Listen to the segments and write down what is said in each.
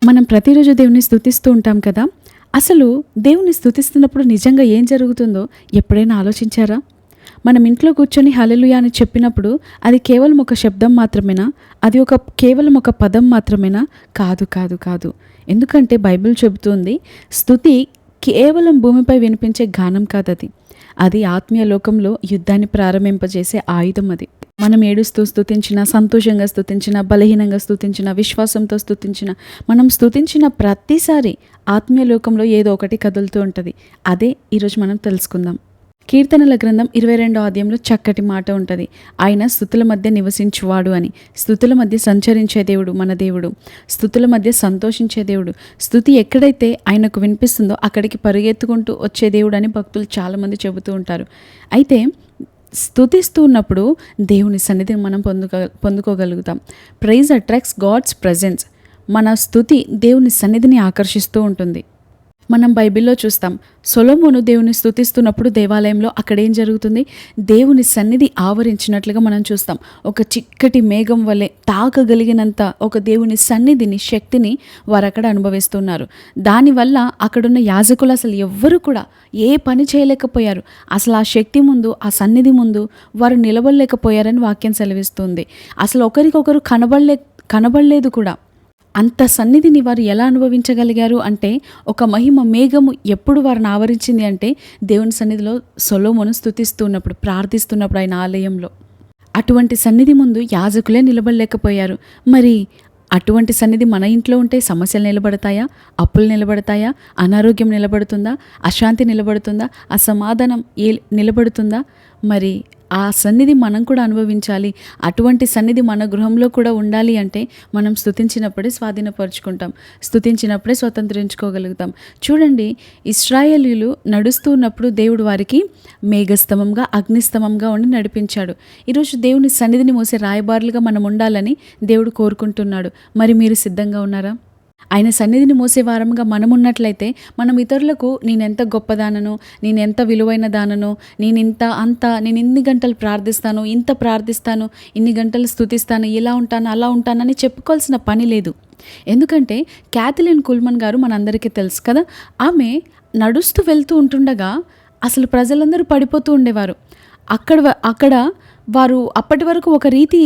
మనం ప్రతిరోజు దేవుని స్తుతిస్తూ ఉంటాం కదా! అసలు దేవుని స్తుతిస్తున్నప్పుడు నిజంగా ఏం జరుగుతుందో ఎప్పుడైనా ఆలోచించారా? మనం ఇంట్లో కూర్చొని హల్లెలూయా అని చెప్పినప్పుడు అది కేవలం ఒక శబ్దం మాత్రమేనా? అది కేవలం ఒక పదం మాత్రమేనా? కాదు, కాదు, కాదు. ఎందుకంటే బైబిల్ చెబుతుంది స్తుతి కేవలం భూమిపై వినిపించే గానం కాదది. అది ఆత్మీయ లోకంలో యుద్ధాన్ని ప్రారంభింపజేసే ఆయుధం అది. మనం ఏడుస్తూ స్తుతించినా, సంతోషంగా స్తుతించినా, బలహీనంగా స్తుతించినా, విశ్వాసంతో స్తుతించినా, మనం స్తుతించిన ప్రతిసారి ఆత్మీయ లోకంలో ఏదో ఒకటి కదులుతూ ఉంటుంది. అదే ఈరోజు మనం తెలుసుకుందాం. కీర్తనల గ్రంథం 22వ అధ్యాయంలో చక్కటి మాట ఉంటుంది. ఆయన స్తుతుల మధ్య నివసించువాడు అని. స్తుతుల మధ్య సంచరించే దేవుడు మన దేవుడు. స్తుతుల మధ్య సంతోషించే దేవుడు. స్తుతి ఎక్కడైతే ఆయనకు వినిపిస్తుందో అక్కడికి పరిగెత్తుకుంటూ వచ్చే దేవుడు అని భక్తులు చాలామంది చెబుతూ ఉంటారు. అయితే స్తుతిస్తూ ఉన్నప్పుడు దేవుని సన్నిధిని మనం పొందుకోగలుగుతాం. Praise attracts God's presence. మన స్తుతి దేవుని సన్నిధిని ఆకర్షిస్తూ ఉంటుంది. మనం బైబిల్లో చూస్తాం, సొలొమోను దేవుని స్తుతిస్తున్నప్పుడు దేవాలయంలో అక్కడేం జరుగుతుంది? దేవుని సన్నిధి ఆవరించినట్లుగా మనం చూస్తాం. ఒక చిక్కటి మేఘం వలె తాకగలిగినంత ఒక దేవుని సన్నిధిని, శక్తిని వారు అక్కడ అనుభవిస్తున్నారు. దానివల్ల అక్కడున్న యాజకులు అసలు ఎవ్వరూ కూడా ఏ పని చేయలేకపోయారు. అసలు ఆ శక్తి ముందు, ఆ సన్నిధి ముందు వారు నిలబడలేకపోయారని వాక్యం సెలవిస్తుంది. అసలు ఒకరికొకరు కనబడలేదు కూడా. అంత సన్నిధిని వారు ఎలా అనుభవించగలిగారు అంటే, ఒక మహిమ మేఘము ఎప్పుడు వారిని ఆవరించింది అంటే, దేవుని సన్నిధిలో సొలొమోను స్తుతిస్తున్నప్పుడు, ప్రార్థిస్తున్నప్పుడు ఆయన ఆలయంలో. అటువంటి సన్నిధి ముందు యాజకులే నిలబడలేకపోయారు. మరి అటువంటి సన్నిధి మన ఇంట్లో ఉంటే సమస్యలు నిలబడతాయా? అప్పులు నిలబడతాయా? అనారోగ్యం నిలబడుతుందా? అశాంతి నిలబడుతుందా? అసమాధానం నిలబడుతుందా? మరి ఆ సన్నిధి మనం కూడా అనుభవించాలి. అటువంటి సన్నిధి మన గృహంలో కూడా ఉండాలి అంటే మనం స్తుతించినప్పుడే స్వాధీనపరుచుకుంటాం. స్తుతించినప్పుడే స్వతంత్రించుకోగలుగుతాం. చూడండి, ఇశ్రాయేలీయులు నడుస్తూ ఉన్నప్పుడు దేవుడు వారికి మేఘస్తంభంగా, అగ్నిస్తంభంగా ఉండి నడిపించాడు. ఈరోజు దేవుని సన్నిధిని మోసే రాయబారులుగా మనం ఉండాలని దేవుడు కోరుకుంటున్నాడు. మరి మీరు సిద్ధంగా ఉన్నారా? ఆయన సన్నిధిని మోసే వారంగా మనం ఉన్నట్లయితే మనం ఇతరులకు నేనెంత గొప్పదానను, నేనెంత విలువైన దానను, నేను ఇన్ని గంటలు ప్రార్థిస్తాను, ఇంత ప్రార్థిస్తాను, ఇన్ని గంటలు స్తుతిస్తాను, ఇలా ఉంటాను, అలా ఉంటానని చెప్పుకోవాల్సిన పని లేదు. ఎందుకంటే క్యాథలిన్ కుల్మన్ గారు మనందరికీ తెలుసు కదా. ఆమె నడుస్తూ వెళ్తూ ఉంటుండగా అసలు ప్రజలందరూ పడిపోతూ ఉండేవారు. అక్కడ వారు అప్పటి వరకు ఒక రీతి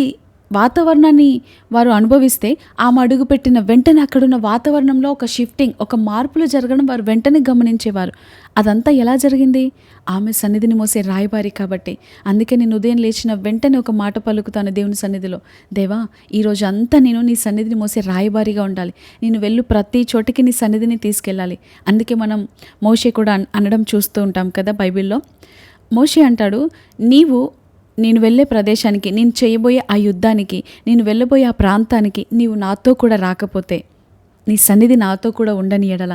వాతావరణాన్ని వారు అనుభవిస్తే, ఆమె అడుగుపెట్టిన వెంటనే అక్కడున్న వాతావరణంలో ఒక షిఫ్టింగ్, ఒక మార్పులు జరగడం వారు వెంటనే గమనించేవారు. అదంతా ఎలా జరిగింది? ఆమె సన్నిధిని మోసే రాయబారి కాబట్టి. అందుకే నేను ఉదయం లేచిన వెంటనే ఒక మాట పలుకుతాను దేవుని సన్నిధిలో, దేవా, ఈరోజు అంతా నేను నీ సన్నిధిని మోసే రాయబారిగా ఉండాలి. నేను వెళ్ళు ప్రతి చోటికి నీ సన్నిధిని తీసుకెళ్ళాలి. అందుకే మనం మోషే కూడా అనడం చూస్తూ ఉంటాం కదా బైబిల్లో. మోషే అంటాడు, నేను వెళ్ళే ప్రదేశానికి, నేను చేయబోయే ఆ యుద్ధానికి, నేను వెళ్ళబోయే ఆ ప్రాంతానికి నీవు నాతో కూడా రాకపోతే, నీ సన్నిధి నాతో కూడా ఉండని ఎడల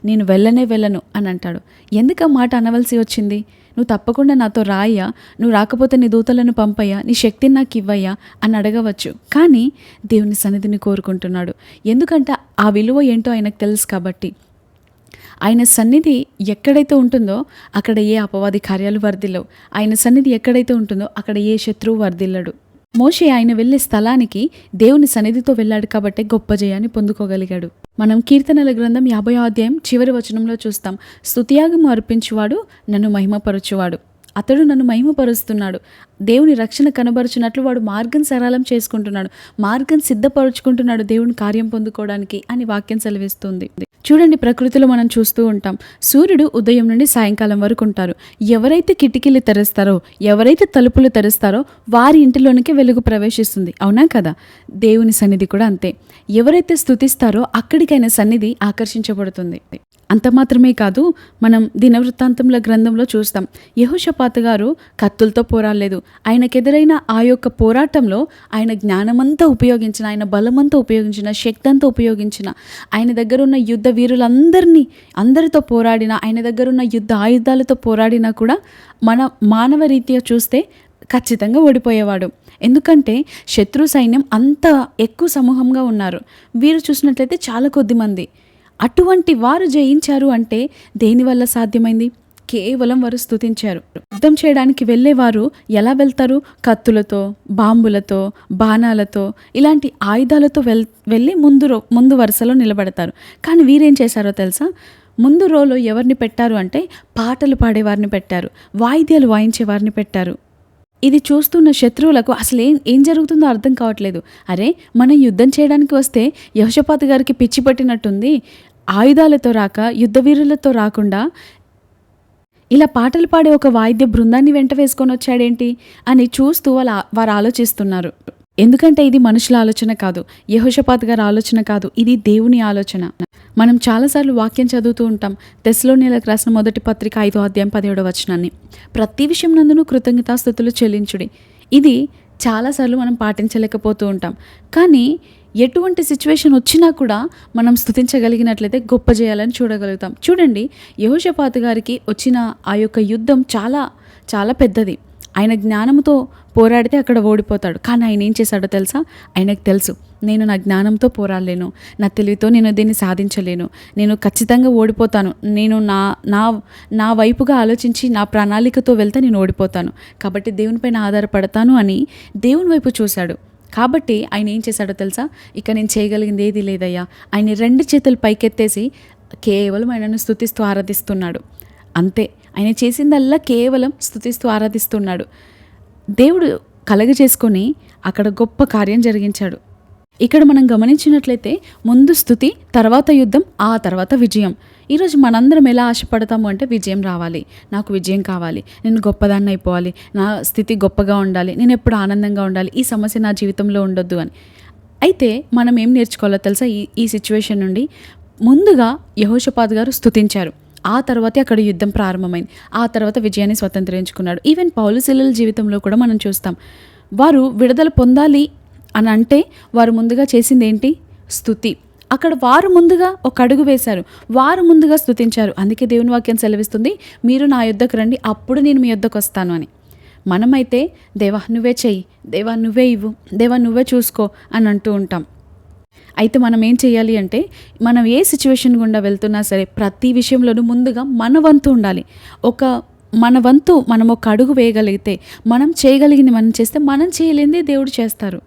నేను వెళ్ళను అని అంటాడు. ఎందుకు ఆ మాట అనవలసి వచ్చింది? నువ్వు తప్పకుండా నాతో రాయ్యా, నువ్వు రాకపోతే నీ దూతలను పంపయ్యా, నీ శక్తిని నాకు ఇవ్వయ్యా అని అడగవచ్చు. కానీ దేవుని సన్నిధిని కోరుకుంటున్నాడు. ఎందుకంటే ఆ విలువ ఏంటో ఆయనకు తెలుసు కాబట్టి. ఆయన సన్నిధి ఎక్కడైతే ఉంటుందో అక్కడ ఏ అపవాది కార్యాలు వర్ధిల్లవు. ఆయన సన్నిధి ఎక్కడైతే ఉంటుందో అక్కడ ఏ శత్రువు వర్ధిల్లడు. మోషే ఆయన వెళ్ళే స్థలానికి దేవుని సన్నిధితో వెళ్ళాడు కాబట్టి గొప్ప జయాన్ని పొందుకోగలిగాడు. మనం కీర్తనల గ్రంథం 50వ అధ్యాయం చివరి వచనంలో చూస్తాం, స్తుతియాగము అర్పించువాడు నన్ను మహిమపరచువాడు. అతడు నన్ను మహిమపరుస్తున్నాడు. దేవుని రక్షణ కనబరుచున్నట్లు వాడు మార్గం సరళం చేసుకుంటున్నాడు, మార్గం సిద్ధపరుచుకుంటున్నాడు దేవుని కార్యం పొందుకోవడానికి అని వాక్యం సెలవిస్తుంది. చూడండి, ప్రకృతిలో మనం చూస్తూ ఉంటాం, సూర్యుడు ఉదయం నుండి సాయంకాలం వరకు ఉంటారు. ఎవరైతే కిటికీలు తెరుస్తారో, ఎవరైతే తలుపులు తెరుస్తారో వారి ఇంటిలోనికి వెలుగు ప్రవేశిస్తుంది. అవునా కదా? దేవుని సన్నిధి కూడా అంతే. ఎవరైతే స్తుతిస్తారో అక్కడికైనా సన్నిధి ఆకర్షించబడుతుంది. అంత మాత్రమే కాదు, మనం దినవృత్తాంతముల గ్రంథంలో చూస్తాం, యెహోషాపాతు గారు కత్తులతో పోరాడలేదు. ఆయనకెదురైన ఆ యొక్క పోరాటంలో ఆయన జ్ఞానమంతా ఉపయోగించిన, ఆయన బలమంతా ఉపయోగించిన, శక్తి అంతా ఉపయోగించిన, ఆయన దగ్గర ఉన్న యుద్ధ అందరితో పోరాడిన, ఆయన దగ్గర ఉన్న యుద్ధ ఆయుధాలతో పోరాడినా కూడా మానవ రీత్యా చూస్తే ఖచ్చితంగా ఓడిపోయేవాడు. ఎందుకంటే శత్రు సైన్యం అంత ఎక్కువ సమూహంగా ఉన్నారు. వీరు చూసినట్లయితే చాలా కొద్ది మంది. అటువంటి వారు జయించారు అంటే దేనివల్ల సాధ్యమైంది? కేవలం వారు స్తుతించారు. యుద్ధం చేయడానికి వెళ్ళేవారు ఎలా వెళ్తారు? కత్తులతో, బాంబులతో, బాణాలతో, ఇలాంటి ఆయుధాలతో వెళ్ళి ముందు వరుసలో నిలబడతారు. కానీ వీరేం చేశారో తెలుసా? ముందు రోలో ఎవరిని పెట్టారు అంటే పాటలు పాడేవారిని పెట్టారు, వాయిద్యాలు వాయించేవారిని పెట్టారు. ఇది చూస్తున్న శత్రువులకు అసలు ఏం జరుగుతుందో అర్థం కావట్లేదు. అరే, మనం యుద్ధం చేయడానికి వస్తే యెహోషాపాతు గారికి పిచ్చి పట్టినట్టుంది. ఆయుధాలతో రాక, యుద్ధ వీరులతో రాకుండా ఇలా పాటలు పాడే ఒక వాయిద్య బృందాన్ని వెంట వేసుకొని వచ్చాడేంటి అని చూస్తూ వారు ఆలోచిస్తున్నారు. ఎందుకంటే ఇది మనుషుల ఆలోచన కాదు, యెహోషాపాతు గారి ఆలోచన కాదు, ఇది దేవుని ఆలోచన. మనం చాలాసార్లు వాక్యం చదువుతూ ఉంటాం. తెస్సలోనియులకు రాసిన మొదటి పత్రిక 5వ అధ్యాయం 17వ వచనాన్ని, ప్రతి విషయం నందును కృతజ్ఞతాస్తుతులు చెల్లించుడి. ఇది చాలాసార్లు మనం పాటించలేకపోతూ ఉంటాం. కానీ ఎటువంటి సిచ్యువేషన్ వచ్చినా కూడా మనం స్తుతించగలిగినట్లయితే గొప్ప చేయాలని చూడగలుగుతాం. చూడండి, యెహోషాపాతు గారికి వచ్చిన ఆ యొక్క యుద్ధం చాలా చాలా పెద్దది. ఆయన జ్ఞానంతో పోరాడితే అక్కడ ఓడిపోతాడు. కానీ ఆయన ఏం చేశాడో తెలుసా? ఆయనకు తెలుసు, నేను నా జ్ఞానంతో పోరాడలేను, నా తెలివితో నేను దీన్ని సాధించలేను, నేను ఖచ్చితంగా ఓడిపోతాను, నేను నా వైపుగా ఆలోచించి నా ప్రణాళికతో వెళ్తే నేను ఓడిపోతాను, కాబట్టి దేవునిపైన ఆధారపడతాను అని దేవుని వైపు చూశాడు. కాబట్టి ఆయన ఏం చేశాడో తెలుసా? ఇక నేను చేయగలిగింది ఏది లేదయ్యా, ఆయన 2 చేతులు పైకెత్తేసి కేవలం ఆయనను స్తుతిస్తూ ఆరాధిస్తున్నాడు. అంతే, ఆయన చేసిందల్లా కేవలం స్తుతిస్తూ ఆరాధిస్తున్నాడు. దేవుడు కలగజేసుకొని అక్కడ గొప్ప కార్యం జరిగించాడు. ఇక్కడ మనం గమనించినట్లయితే ముందు స్తుతి, తర్వాత యుద్ధం, ఆ తర్వాత విజయం. ఈరోజు మనందరం ఎలా ఆశపడతాము అంటే విజయం రావాలి, నాకు విజయం కావాలి, నేను గొప్పదాన్ని అయిపోవాలి, నా స్థితి గొప్పగా ఉండాలి, నేను ఎప్పుడు ఆనందంగా ఉండాలి, ఈ సమస్య నా జీవితంలో ఉండొద్దు అని. అయితే మనం ఏం నేర్చుకోవాలో తెలుసా? ఈ సిచ్యువేషన్ నుండి ముందుగా యెహోషాపాతు గారు స్తుతించారు, ఆ తర్వాతే అక్కడ యుద్ధం ప్రారంభమైంది, ఆ తర్వాత విజయాన్ని స్వతంత్రించుకున్నాడు. ఈవెన్ పౌలు శీలల జీవితంలో కూడా మనం చూస్తాం. వారు విడుదల పొందాలి అని అంటే వారు ముందుగా చేసింది ఏంటి? స్తుతి. అక్కడ వారు ముందుగా ఒక అడుగు వేశారు, వారు ముందుగా స్తుతించారు. అందుకే దేవుని వాక్యం సెలవిస్తుంది, మీరు నా యొద్దకు రండి, అప్పుడు నేను మీ యొద్దకు వస్తాను అని. మనమైతే దేవా నువ్వే చెయ్యి, దేవా నువ్వే ఇవ్వు, దేవా నువ్వే చూసుకో అని అంటూ ఉంటాం. అయితే మనం ఏం చేయాలి అంటే, మనం ఏ సిచ్యువేషన్ గుండా వెళ్తున్నా సరే ప్రతి విషయంలోనూ ముందుగా మన వంతు ఉండాలి. మన వంతు మనం ఒక అడుగు వేయగలిగితే, మనం చేయగలిగింది మనం చేస్తే, మనం చేయలేనిదే దేవుడు చేస్తారు.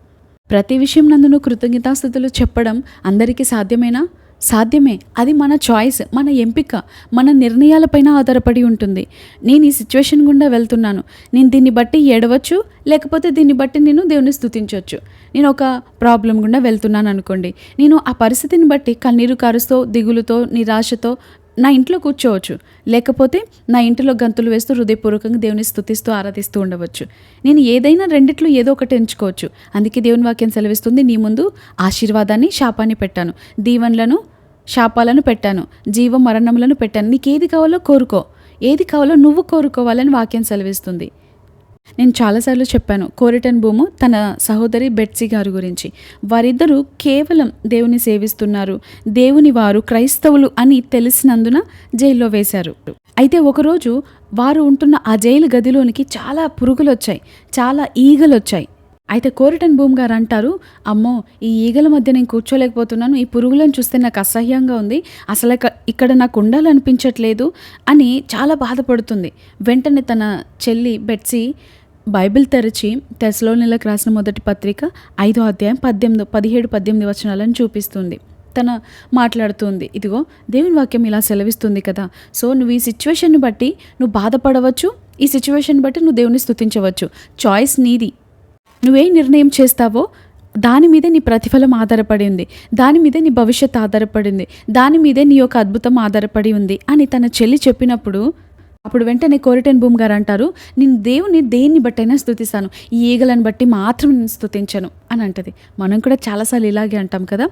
ప్రతి విషయం నందును కృతజ్ఞతాస్తుతులు చెప్పడం అందరికీ సాధ్యమేనా? సాధ్యమే. అది మన చాయిస్, మన ఎంపిక, మన నిర్ణయాలపైన ఆధారపడి ఉంటుంది. నేను ఈ సిచ్యువేషన్ గుండా వెళ్తున్నాను, నేను దీన్ని బట్టి ఏడవచ్చు, లేకపోతే దీన్ని బట్టి నేను దేవుని స్తుతించవచ్చు. నేను ఒక ప్రాబ్లం గుండా వెళ్తున్నాను అనుకోండి, నేను ఆ పరిస్థితిని బట్టి కన్నీరు కారుస్తూ, దిగులుతో, నిరాశతో నా ఇంట్లో కూర్చోవచ్చు, లేకపోతే నా ఇంటిలో గంతులు వేస్తూ హృదయపూర్వకంగా దేవుని స్తుతిస్తూ ఆరాధిస్తూ ఉండవచ్చు. నేను ఏదైనా రెండిట్లో ఏదో ఒకటి ఎంచుకోవచ్చు. అందుకే దేవుని వాక్యం సెలవిస్తుంది, నీ ముందు ఆశీర్వాదాన్ని, శాపాన్ని పెట్టాను, దీవెనలను, శాపాలను పెట్టాను, జీవ మరణములను పెట్టాను. నీకు ఏది కావాలో కోరుకో, ఏది కావాలో నువ్వు కోరుకోవాలని వాక్యం సెలవిస్తుంది. నేను చాలాసార్లు చెప్పాను కోరిటన్ బూము తన సహోదరి బెట్సీ గారి గురించి. వారిద్దరూ కేవలం దేవుని సేవిస్తున్నారు, దేవుని వారు క్రైస్తవులు అని తెలిసినందున జైల్లో వేశారు. అయితే ఒకరోజు వారు ఉంటున్న ఆ జైలు గదిలోనికి చాలా పురుగులు వచ్చాయి, చాలా ఈగలు వచ్చాయి. అయితే కోరిటన్ బూమ్ గారు అంటారు, అమ్మో ఈ ఈగల మధ్య నేను కూర్చోలేకపోతున్నాను, ఈ పురుగులను చూస్తే నాకు అసహ్యంగా ఉంది, అసలు ఇక్కడ నాకు ఉండాలనిపించట్లేదు అని చాలా బాధపడుతుంది. వెంటనే తన చెల్లి బెట్సీ బైబిల్ తెరిచి తెస్సలోనియులకు రాసిన మొదటి పత్రిక 5వ అధ్యాయం 17-18 వచనాలను చూపిస్తుంది. తన మాట్లాడుతుంది, ఇదిగో దేవుని వాక్యం ఇలా సెలవిస్తుంది కదా, సో నువ్వు ఈ సిచ్యువేషన్ని బట్టి నువ్వు బాధపడవచ్చు, ఈ సిచ్యువేషన్ బట్టి నువ్వు దేవుని స్తుతించవచ్చు, చాయిస్ నీది. నువ్వే నిర్ణయం చేస్తావో దాని మీదే నీ ప్రతిఫలం ఆధారపడి ఉంది, దాని మీదే నీ భవిష్యత్తు ఆధారపడింది, దాని మీదే నీ యొక్క అద్భుతం ఆధారపడి ఉంది అని తన చెల్లి చెప్పినప్పుడు, అప్పుడు వెంటనే కోరిటన్ బూమ్ గారు అంటారు, నేను దేవుని దేన్ని బట్టైనా స్తుతిస్తాను, ఈ ఈగలను బట్టి మాత్రం నేను స్తుతించను అని అంటది. మనం కూడా చాలాసార్లు ఇలాగే అంటాం కదా,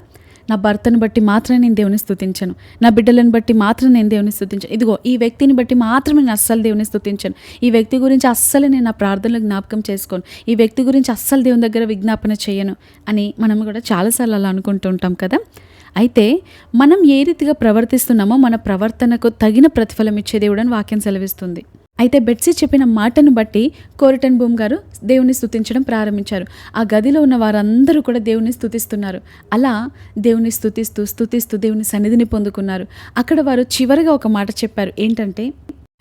నా భర్తను బట్టి మాత్రమే నేను దేవుని స్తుతించను, నా బిడ్డలను బట్టి మాత్రం నేను దేవుని స్తుతించను, ఇదిగో ఈ వ్యక్తిని బట్టి మాత్రమే నేను అస్సలు దేవుని స్తుతించను, ఈ వ్యక్తి గురించి అస్సలు నేను నా ప్రార్థనలో జ్ఞాపకం చేసుకోను, ఈ వ్యక్తి గురించి అస్సలు దేవుని దగ్గర విజ్ఞాపన చేయను అని మనం కూడా చాలాసార్లు అలా అనుకుంటూ ఉంటాం కదా. అయితే మనం ఏ రీతిగా ప్రవర్తిస్తున్నామో మన ప్రవర్తనకు తగిన ప్రతిఫలం ఇచ్చే దేవుడు అని వాక్యం సెలవిస్తుంది. అయితే బెట్సీ చెప్పిన మాటను బట్టి కోరిటన్ బూమ్ గారు దేవుని స్తుతించడం ప్రారంభించారు. ఆ గదిలో ఉన్న వారందరూ కూడా దేవుని స్తుతిస్తున్నారు. అలా దేవుని స్తుతిస్తూ దేవుని సన్నిధిని పొందుకున్నారు. అక్కడ వారు చివరిగా ఒక మాట చెప్పారు, ఏంటంటే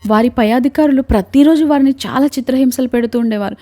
వారి పై అధికారులు ప్రతిరోజు వారిని చాలా చిత్రహింసలు పెడుతూ ఉండేవారు.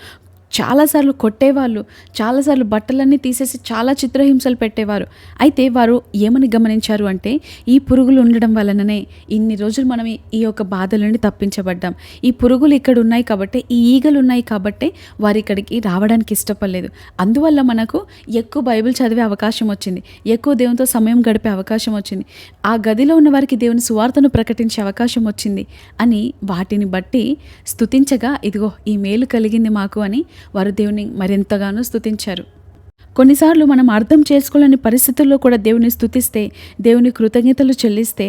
చాలాసార్లు కొట్టేవాళ్ళు, చాలాసార్లు బట్టలన్నీ తీసేసి చాలా చిత్రహింసలు పెట్టేవారు. అయితే వారు ఏమని గమనించారు అంటే, ఈ పురుగులు ఉండడం వలననే ఇన్ని రోజులు మనం ఈ యొక్క బాధల నుండి తప్పించబడ్డాం. ఈ పురుగులు ఇక్కడ ఉన్నాయి కాబట్టి, ఈ ఈగలు ఉన్నాయి కాబట్టే వారు ఇక్కడికి రావడానికి ఇష్టపడలేదు. అందువల్ల మనకు ఎక్కువ బైబిల్ చదివే అవకాశం వచ్చింది, ఎక్కువ దేవునితో సమయం గడిపే అవకాశం వచ్చింది, ఆ గదిలో ఉన్న వారికి దేవుని సువార్తను ప్రకటించే అవకాశం వచ్చింది అని వాటిని బట్టి స్తుతించగా, ఇదిగో ఈ మేలు కలిగింది మాకు అని వారు దేవుని మరింతగానో స్తుతించారు. కొన్నిసార్లు మనం అర్థం చేసుకోలేని పరిస్థితుల్లో కూడా దేవుని స్తుతిస్తే, దేవుని కృతజ్ఞతలు చెల్లిస్తే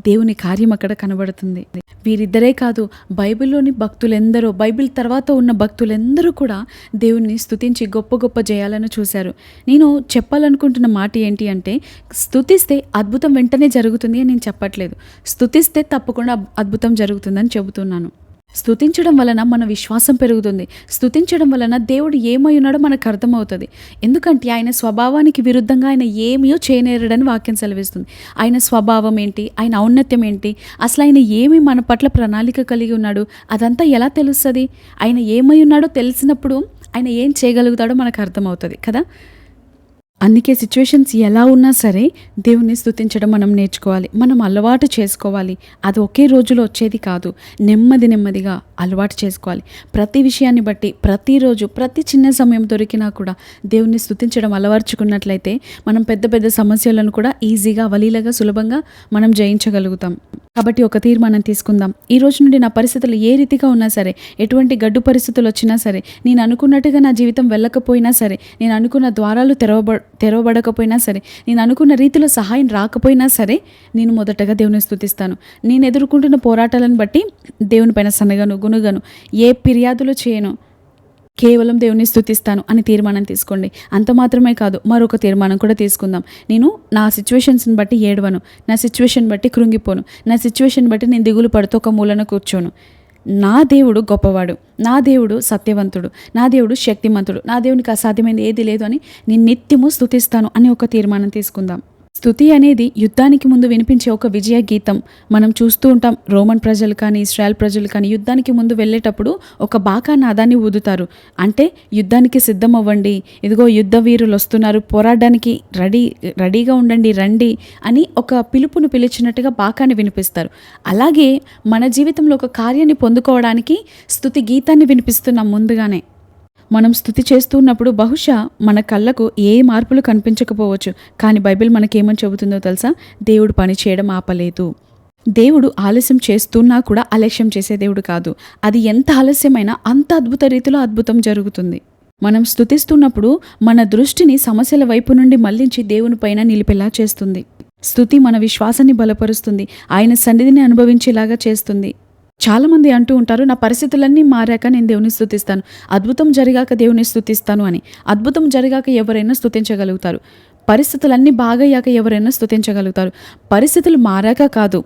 దేవుని కార్యం అక్కడ కనబడుతుంది. వీరిద్దరే కాదు, బైబిల్లోని భక్తులెందరో, బైబిల్ తర్వాత ఉన్న భక్తులెందరూ కూడా దేవుని స్తుతించి గొప్ప గొప్ప జయాలను చూశారు. నేను చెప్పాలనుకుంటున్న మాట ఏంటి అంటే, స్తుతిస్తే అద్భుతం వెంటనే జరుగుతుంది అని నేను చెప్పట్లేదు. స్తుతిస్తే తప్పకుండా అద్భుతం జరుగుతుందని చెబుతున్నాను. స్తుతించడం వలన మన విశ్వాసం పెరుగుతుంది. స్తుతించడం వలన దేవుడు ఏమై ఉన్నాడో మనకు అర్థమవుతుంది. ఎందుకంటే ఆయన స్వభావానికి విరుద్ధంగా ఆయన ఏమీయో చేయనేరడని వాక్యం సెలవిస్తుంది. ఆయన స్వభావం ఏంటి, ఆయన ఔన్నత్యం ఏంటి, అసలు ఆయన ఏమి మన పట్ల ప్రణాళిక కలిగి ఉన్నాడు, అదంతా ఎలా తెలుస్తుంది? ఆయన ఏమై ఉన్నాడో తెలిసినప్పుడు ఆయన ఏం చేయగలుగుతాడో మనకు అర్థమవుతుంది కదా. అందుకే సిచ్యువేషన్స్ ఎలా ఉన్నా సరే దేవుణ్ణి స్తుతించడం మనం నేర్చుకోవాలి, మనం అలవాటు చేసుకోవాలి. అది ఒకే రోజులో వచ్చేది కాదు, నెమ్మదిగా అలవాటు చేసుకోవాలి. ప్రతి విషయాన్ని బట్టి ప్రతిరోజు ప్రతి చిన్న సమయం దొరికినా కూడా దేవుణ్ణి స్తుతించడం అలవర్చుకున్నట్లయితే మనం పెద్ద పెద్ద సమస్యలను కూడా ఈజీగా, అవలీలగా, సులభంగా మనం జయించగలుగుతాం. కాబట్టి ఒక తీర్మానం తీసుకుందాం. ఈ రోజు నుండి నా పరిస్థితులు ఏ రీతిగా ఉన్నా సరే, ఎటువంటి గడ్డు పరిస్థితులు వచ్చినా సరే, నేను అనుకున్నట్టుగా నా జీవితం వెళ్ళకపోయినా సరే, నేను అనుకున్న ద్వారాలు తెరవబడకపోయినా సరే, నేను అనుకున్న రీతిలో సహాయం రాకపోయినా సరే, నేను మొదటగా దేవుని స్తుతిస్తాను. నేను ఎదుర్కొంటున్న పోరాటాలను బట్టి దేవునిపైన సనగను, గునుగను, ఏ ఫిర్యాదులు చేయను, కేవలం దేవుని స్తుతిస్తాను అని తీర్మానం తీసుకోండి. అంత మాత్రమే కాదు, మరొక తీర్మానం కూడా తీసుకుందాం. నేను నా సిచ్యువేషన్స్ని బట్టి ఏడవను, నా సిచ్యువేషన్ బట్టి కృంగిపోను, నా సిచ్యువేషన్ బట్టి నేను దిగులు పడుతూ ఒక మూలన కూర్చోను. నా దేవుడు గొప్పవాడు, నా దేవుడు సత్యవంతుడు, నా దేవుడు శక్తిమంతుడు, నా దేవునికి అసాధ్యమైనది ఏది లేదు అని నేను నిత్యము స్తుతిస్తాను అని ఒక తీర్మానం తీసుకుందాం. స్తుతి అనేది యుద్ధానికి ముందు వినిపించే ఒక విజయ గీతం. మనం చూస్తూ ఉంటాం, రోమన్ ప్రజలు కానీ, ఇస్రాయల్ ప్రజలు కానీ యుద్ధానికి ముందు వెళ్ళేటప్పుడు ఒక బాకా నాదాన్ని ఊదుతారు. అంటే యుద్ధానికి సిద్ధం అవ్వండి, ఇదిగో యుద్ధ వీరులు వస్తున్నారు, పోరాడడానికి రెడీగా ఉండండి, రండి అని ఒక పిలుపును పిలిచినట్టుగా బాకాని వినిపిస్తారు. అలాగే మన జీవితంలో ఒక కార్యాన్ని పొందుకోవడానికి స్తుతి గీతాన్ని వినిపిస్తున్నాం ముందుగానే. మనం స్తుతి చేస్తున్నప్పుడు బహుశా మన కళ్ళకు ఏ మార్పులు కనిపించకపోవచ్చు, కానీ బైబిల్ మనకేమని చెబుతుందో తెలుసా? దేవుడు పని చేయడం ఆపలేదు. దేవుడు ఆలస్యం చేస్తున్నా కూడా అలక్ష్యం చేసే దేవుడు కాదు. అది ఎంత ఆలస్యమైనా అంత అద్భుత రీతిలో అద్భుతం జరుగుతుంది. మనం స్తుతిస్తున్నప్పుడు మన దృష్టిని సమస్యల వైపు నుండి మళ్లించి దేవుని పైన నిలిపేలా చేస్తుంది. స్తుతి మన విశ్వాసాన్ని బలపరుస్తుంది, ఆయన సన్నిధిని అనుభవించేలాగా చేస్తుంది. చాలామంది అంటూ ఉంటారు, నా పరిస్థితులన్నీ మారాక నేను దేవుని స్తుతిస్తాను, అద్భుతం జరిగాక దేవుని స్తుతిస్తాను అని. అద్భుతం జరిగాక ఎవరైనా స్తుతించగలుగుతారు, పరిస్థితులన్నీ బాగయ్యాక ఎవరైనా స్తుతించగలుగుతారు. పరిస్థితులు మారాక కాదు,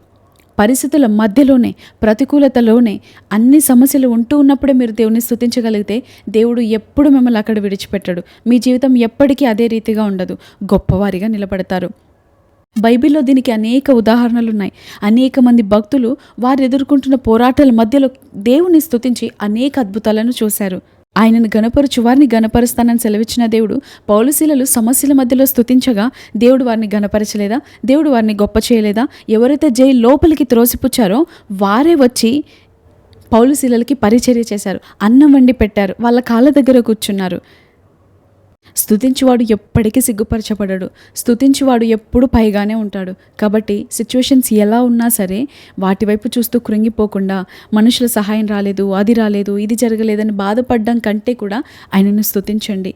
పరిస్థితుల మధ్యలోనే, ప్రతికూలతలోనే, అన్ని సమస్యలు ఉంటూ ఉన్నప్పుడే మీరు దేవుని స్తుతించగలిగితే దేవుడు ఎప్పుడు మిమ్మల్ని అక్కడ విడిచిపెట్టడు. మీ జీవితం ఎప్పటికీ అదే రీతిగా ఉండదు, గొప్పవారిగా నిలబడతారు. బైబిల్లో దీనికి అనేక ఉదాహరణలు ఉన్నాయి. అనేక మంది భక్తులు వారు ఎదుర్కొంటున్న పోరాటాల మధ్యలో దేవుని స్తుతించి అనేక అద్భుతాలను చూశారు. ఆయనను గణపరచు వారిని గణపరుస్తానని సెలవిచ్చిన దేవుడు పౌలుశీలలు సమస్యల మధ్యలో స్తుతించగా దేవుడు వారిని గణపరచలేదా? దేవుడు వారిని గొప్ప చేయలేదా? ఎవరైతే జైలు లోపలికి త్రోసిపుచ్చారో వారే వచ్చి పౌలుశీలలకి పరిచర్య చేశారు, అన్నం వండి పెట్టారు, వాళ్ళ కాళ్ళ దగ్గర కూర్చున్నారు. స్తుతించువాడు ఎప్పటికీ సిగ్గుపరచబడడు, స్తుతించువాడు ఎప్పుడు పైగానే ఉంటాడు. కాబట్టి సిచ్యువేషన్స్ ఎలా ఉన్నా సరే వాటి వైపు చూస్తూ కృంగిపోకుండా, మనుషుల సహాయం రాలేదు, అది రాలేదు, ఇది జరగలేదని బాధపడడం కంటే కూడా ఆయనను స్తుతించండి.